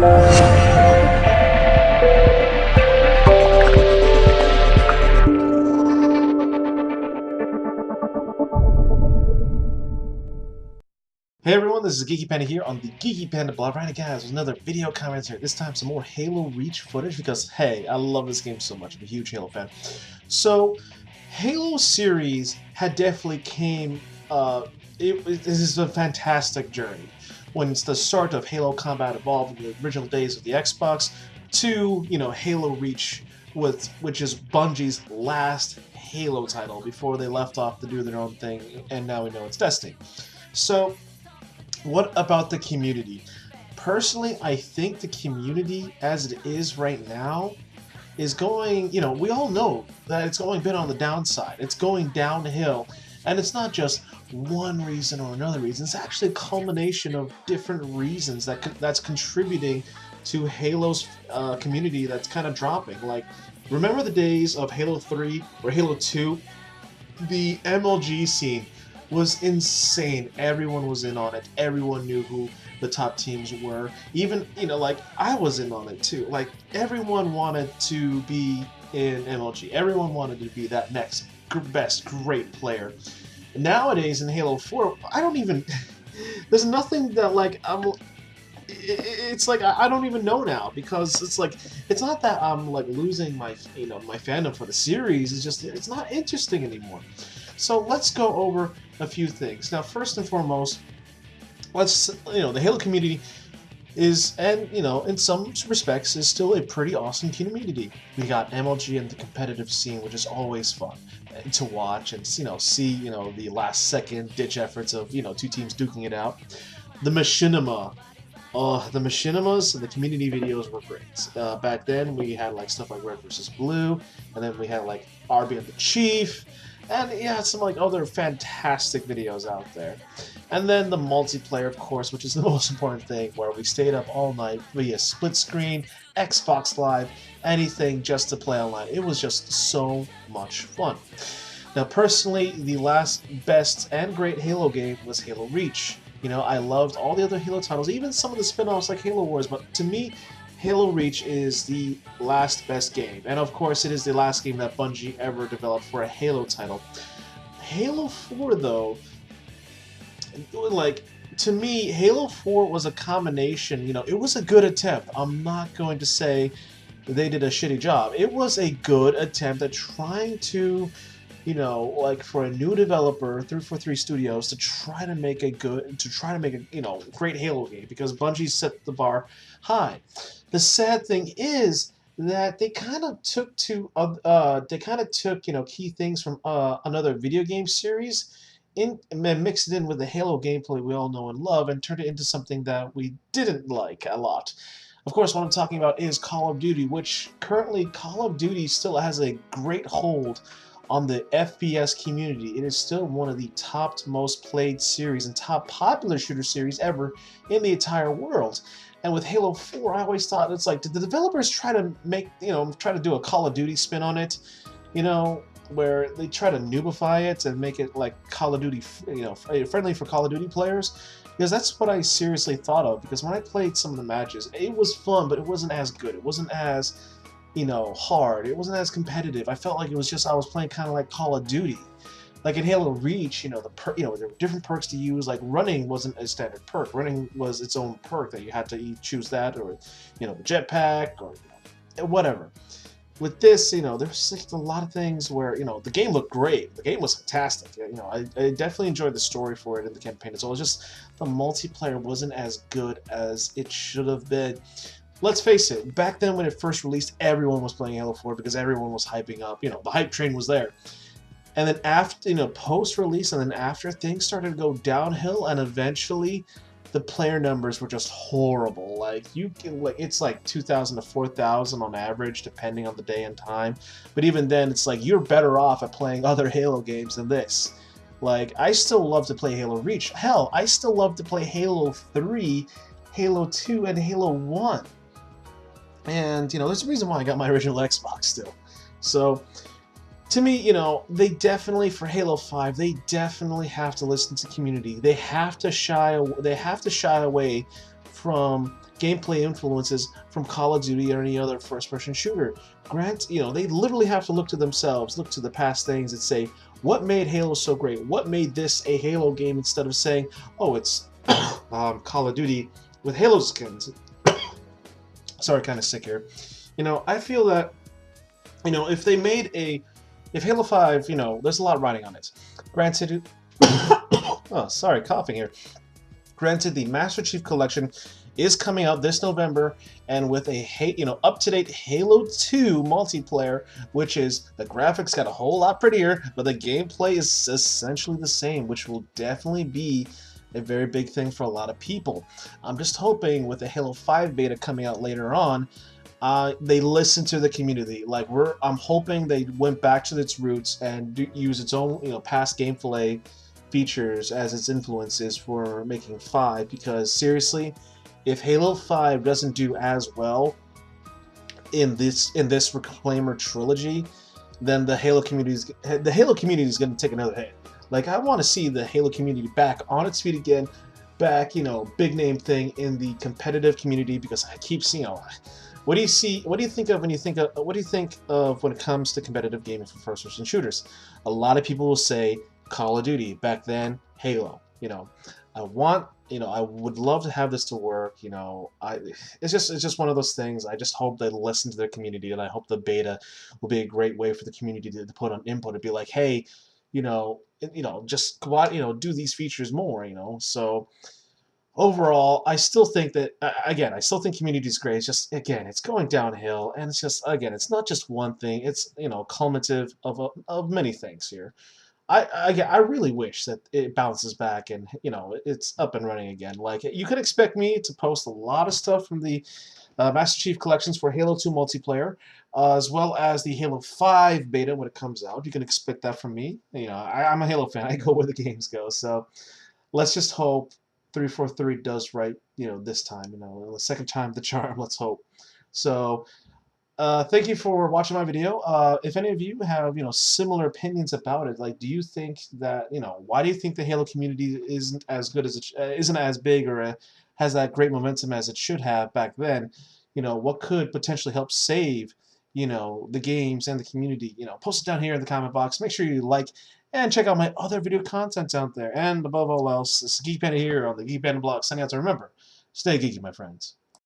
Hey everyone, this is Geeky Panda here on the Geeky Panda blog. Right, guys, with another video commentary. This time, some more Halo Reach footage because, hey, I love this game so much. I'm a huge Halo fan. So, Halo series had definitely came. This is a fantastic journey. When it's the start of Halo Combat Evolved in the original days of the Xbox, to Halo Reach, which is Bungie's last Halo title before they left off to do their own thing, and now we know it's Destiny. So. What about the community? Personally, I think the community as it is right now is going, we all know that it's going a bit on the downside. It's going downhill, and it's not just one reason or another reason. It's actually a culmination of different reasons that's contributing to Halo's community that's kind of dropping. Like, remember the days of Halo 3 or Halo 2? The MLG scene was insane. Everyone was in on it. Everyone knew who the top teams were. Even, like, I was in on it too. Like, everyone wanted to be in MLG. Everyone wanted to be that next best great player. Nowadays in Halo 4, I don't even... there's nothing that, like, it's like I don't even know now, because it's like, it's not that I'm like losing my my fandom for the series. It's just it's not interesting anymore. So let's go over a few things. Now, first and foremost, let's the Halo community is, and in some respects, is still a pretty awesome community. We got MLG and the competitive scene, which is always fun to watch and see the last second ditch efforts of two teams duking it out. The machinima. The machinimas and the community videos were great. Back then, we had like stuff like Red vs. Blue, and then we had like RB and the Chief, and yeah, some like other fantastic videos out there. And then the multiplayer, of course, which is the most important thing, where we stayed up all night via split screen, Xbox Live, anything just to play online. It was just so much fun. Now, personally, the last best and great Halo game was Halo Reach. I loved all the other Halo titles, even some of the spin-offs like Halo Wars, but to me, Halo Reach is the last best game. And of course, it is the last game that Bungie ever developed for a Halo title. Halo 4, though, like, to me, Halo 4 was a combination, it was a good attempt. I'm not going to say they did a shitty job. It was a good attempt at trying to like, for a new developer, 343 Studios, to try to make a great Halo game, because Bungie set the bar high. The sad thing is that they kind of took key things from another video game series and mixed it in with the Halo gameplay we all know and love, and turned it into something that we didn't like a lot. Of course, what I'm talking about is Call of Duty, which currently Call of Duty still has a great hold on the FPS community. It is still one of the top most played series and top popular shooter series ever in the entire world. And with Halo 4, I always thought, it's like, did the developers try to make, try to do a Call of Duty spin on it, where they try to noobify it and make it like Call of Duty, friendly for Call of Duty players? Because that's what I seriously thought of, because when I played some of the matches, it was fun, but it wasn't as good. It wasn't as hard. It wasn't as competitive. I felt like it was just, I was playing kind of like Call of Duty. Like in Halo Reach, there were different perks to use. Like running wasn't a standard perk. Running was its own perk that you had to choose that, or the jetpack, or whatever. With this, there's just a lot of things where the game looked great. The game was fantastic. I definitely enjoyed the story for it in the campaign. So it was just the multiplayer wasn't as good as it should have been. Let's face it, back then when it first released, everyone was playing Halo 4 because everyone was hyping up. The hype train was there. And then after, post-release and then after, things started to go downhill, and eventually the player numbers were just horrible. Like, it's like 2,000 to 4,000 on average, depending on the day and time. But even then, it's like, you're better off at playing other Halo games than this. Like, I still love to play Halo Reach. Hell, I still love to play Halo 3, Halo 2, and Halo 1. And, there's a reason why I got my original Xbox still. So, to me, they definitely, for Halo 5, they definitely have to listen to community. They have to shy away from gameplay influences from Call of Duty or any other first-person shooter. They literally have to look to themselves, look to the past things, and say, what made Halo so great? What made this a Halo game, instead of saying, oh, it's Call of Duty with Halo skins. Sorry, kind of sick here. I feel that, if Halo 5, there's a lot riding on it. Granted, oh, sorry, coughing here. Granted, the Master Chief Collection is coming out this November, and with a up-to-date Halo 2 multiplayer, which is the graphics got a whole lot prettier, but the gameplay is essentially the same, which will definitely be a very big thing for a lot of people. I'm just hoping with the Halo 5 beta coming out later on, they listen to the community. I'm hoping they went back to its roots and use its own, past gameplay features as its influences for making 5. Because seriously, if Halo 5 doesn't do as well in this Reclaimer trilogy, then the Halo community is going to take another hit. I want to see the Halo community back on its feet again, back, big name thing in the competitive community, because I keep seeing, what do you think of when it comes to competitive gaming for first-person shooters? A lot of people will say Call of Duty, back then Halo. I would love to have this to work. It's just one of those things. I just hope they listen to their community, and I hope the beta will be a great way for the community to put on input and be like, hey, just go out, do these features more. So overall, I still think that, again, I still think community is great. It's just, again, it's going downhill, and it's just, again, it's not just one thing. It's, cumulative of many things here. I really wish that it bounces back and, it's up and running again. You could expect me to post a lot of stuff from the Master Chief collections for Halo 2 multiplayer, as well as the Halo 5 beta when it comes out. You can expect that from me. I'm a Halo fan. I go where the games go. So let's just hope 343 does right, this time. The second time the charm. Let's hope. So thank you for watching my video. If any of you have, similar opinions about it, do you think that, why do you think the Halo community isn't as good as isn't as big, or has that great momentum as it should have back then? What could potentially help save, the games and the community? Post it down here in the comment box. Make sure you like and check out my other video contents out there. And above all else, this is Geek Panda here on the Geek Panda blog. Signing out to remember, stay geeky, my friends.